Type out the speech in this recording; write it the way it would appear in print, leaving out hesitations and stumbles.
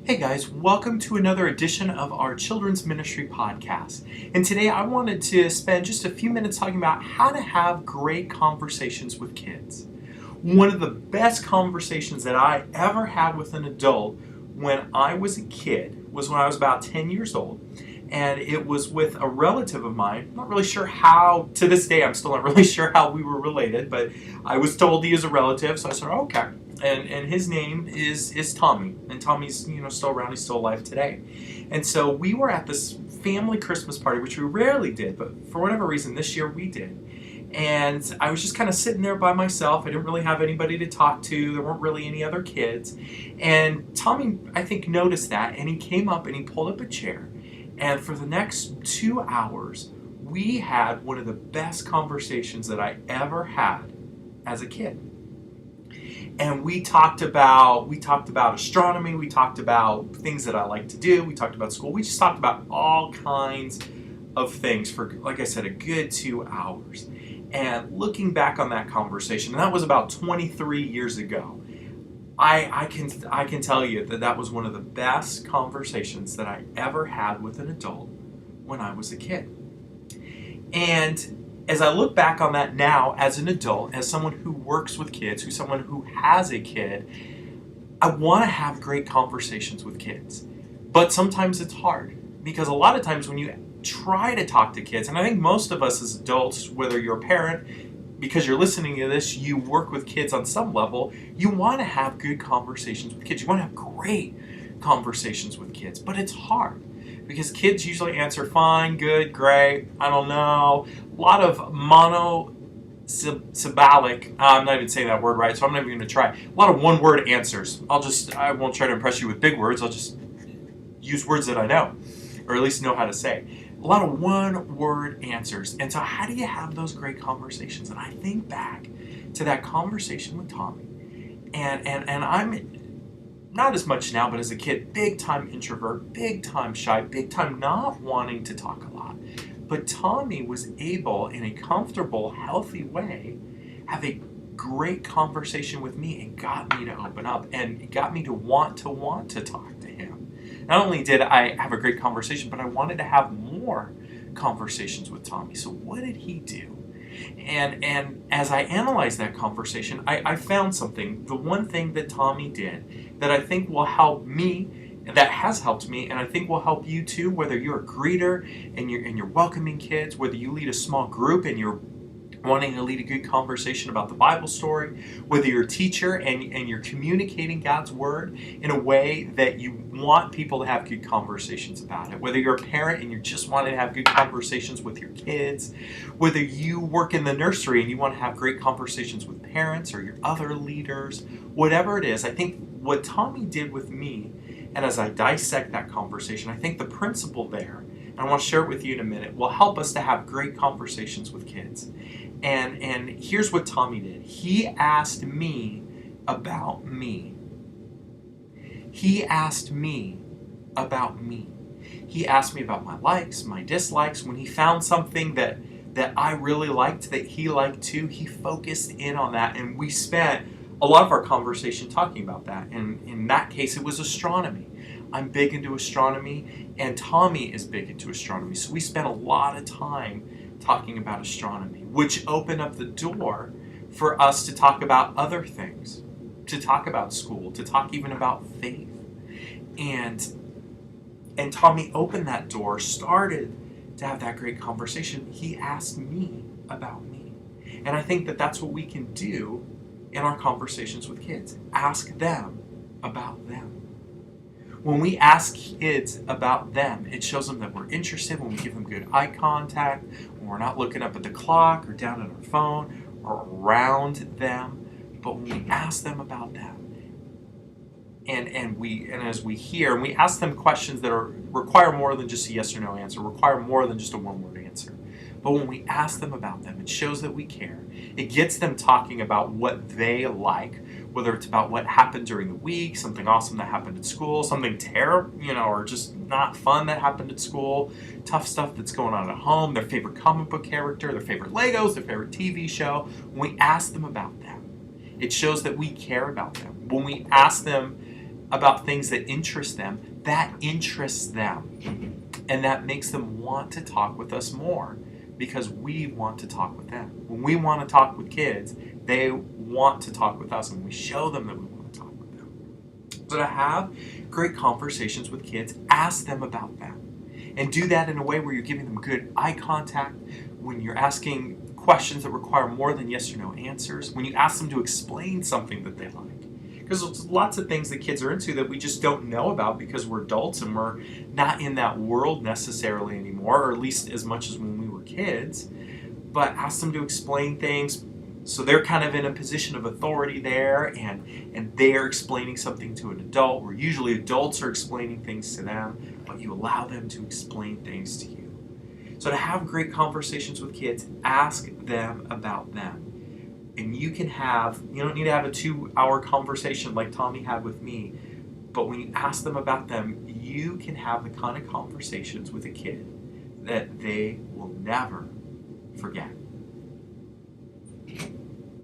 Hey guys, welcome to another edition of our Children's Ministry podcast. And today I wanted to spend just a few minutes talking about how to have great conversations with kids. One of the best conversations that I ever had with an adult when I was a kid was when I was about 10 years old. And it was with a relative of mine. I'm not really sure how, to this day, I'm still not really sure how we were related, but I was told he is a relative, so I said, okay. And his name is Tommy, and Tommy's still around. He's still alive today. And so we were at this family Christmas party, which we rarely did, but for whatever reason this year we did. And I was just kind of sitting there by myself. I didn't really have anybody to talk to. There weren't really any other kids. And Tommy, I think, noticed that, and he came up and he pulled up a chair. And for the next 2 hours, we had one of the best conversations that I ever had as a kid. And we talked about astronomy, we talked about things that I like to do, we talked about school, we just talked about all kinds of things for, like I said, a good 2 hours. And looking back on that conversation, and that was about 23 years ago, I can tell you that was one of the best conversations that I ever had with an adult when I was a kid. And as I look back on that now as an adult, as someone who works with kids, who's someone who has a kid, I want to have great conversations with kids. But sometimes it's hard because a lot of times when you try to talk to kids, and I think most of us as adults, whether you're a parent, because you're listening to this, you work with kids on some level, you want to have good conversations with kids. You want to have great conversations with kids, but it's hard. Because kids usually answer fine, good, great, I don't know. A lot of monosyllabic, I'm not even saying that word right, so I'm not even going to try. A lot of one-word answers. I won't try to impress you with big words, I'll just use words that I know, or at least know how to say. A lot of one-word answers. And so how do you have those great conversations? And I think back to that conversation with Tommy, and I'm not as much now, but as a kid, big time introvert, big time shy, big time not wanting to talk a lot. But Tommy was able, in a comfortable, healthy way, have a great conversation with me and got me to open up and got me to want to talk to him. Not only did I have a great conversation, but I wanted to have more conversations with Tommy. So what did he do? And as I analyzed that conversation, I found something. The one thing that Tommy did that I think will help me, that has helped me, and I think will help you too, whether you're a greeter and you're welcoming kids, whether you lead a small group and you're wanting to lead a good conversation about the Bible story, whether you're a teacher and you're communicating God's Word in a way that you want people to have good conversations about it, whether you're a parent and you just want to have good conversations with your kids, whether you work in the nursery and you want to have great conversations with parents or your other leaders, whatever it is, I think what Tommy did with me, and as I dissect that conversation, I think the principle there, and I want to share it with you in a minute, will help us to have great conversations with kids. And here's what Tommy did. He asked me about me. He asked me about me. He asked me about my likes, my dislikes. When he found something that I really liked, that he liked too, he focused in on that. And we spent a lot of our conversation talking about that. And in that case, it was astronomy. I'm big into astronomy, and Tommy is big into astronomy. So we spent a lot of time talking about astronomy, which opened up the door for us to talk about other things, to talk about school, to talk even about faith. And Tommy opened that door, started to have that great conversation. He asked me about me. And I think that that's what we can do in our conversations with kids. Ask them about them. When we ask kids about them, it shows them that we're interested, when we give them good eye contact, when we're not looking up at the clock or down at our phone or around them. But when we ask them about them, and as we hear, and we ask them questions that require more than just a yes or no answer, require more than just a one-word answer. But when we ask them about them, it shows that we care. It gets them talking about what they like, whether it's about what happened during the week, something awesome that happened at school, something terrible, or just not fun that happened at school, tough stuff that's going on at home, their favorite comic book character, their favorite Legos, their favorite TV show. When we ask them about them, it shows that we care about them. When we ask them about things that interest them, that interests them. And that makes them want to talk with us more because we want to talk with them. When we want to talk with kids, they want to talk with us, and we show them that we want to talk with them. So to have great conversations with kids, ask them about them. And do that in a way where you're giving them good eye contact, when you're asking questions that require more than yes or no answers, when you ask them to explain something that they like. Because there's lots of things that kids are into that we just don't know about because we're adults and we're not in that world necessarily anymore, or at least as much as when we were kids. But ask them to explain things so they're kind of in a position of authority there, and they're explaining something to an adult, where usually adults are explaining things to them, but you allow them to explain things to you. So to have great conversations with kids, ask them about them. And you don't need to have a 2-hour conversation like Tommy had with me, but when you ask them about them, you can have the kind of conversations with a kid that they will never forget.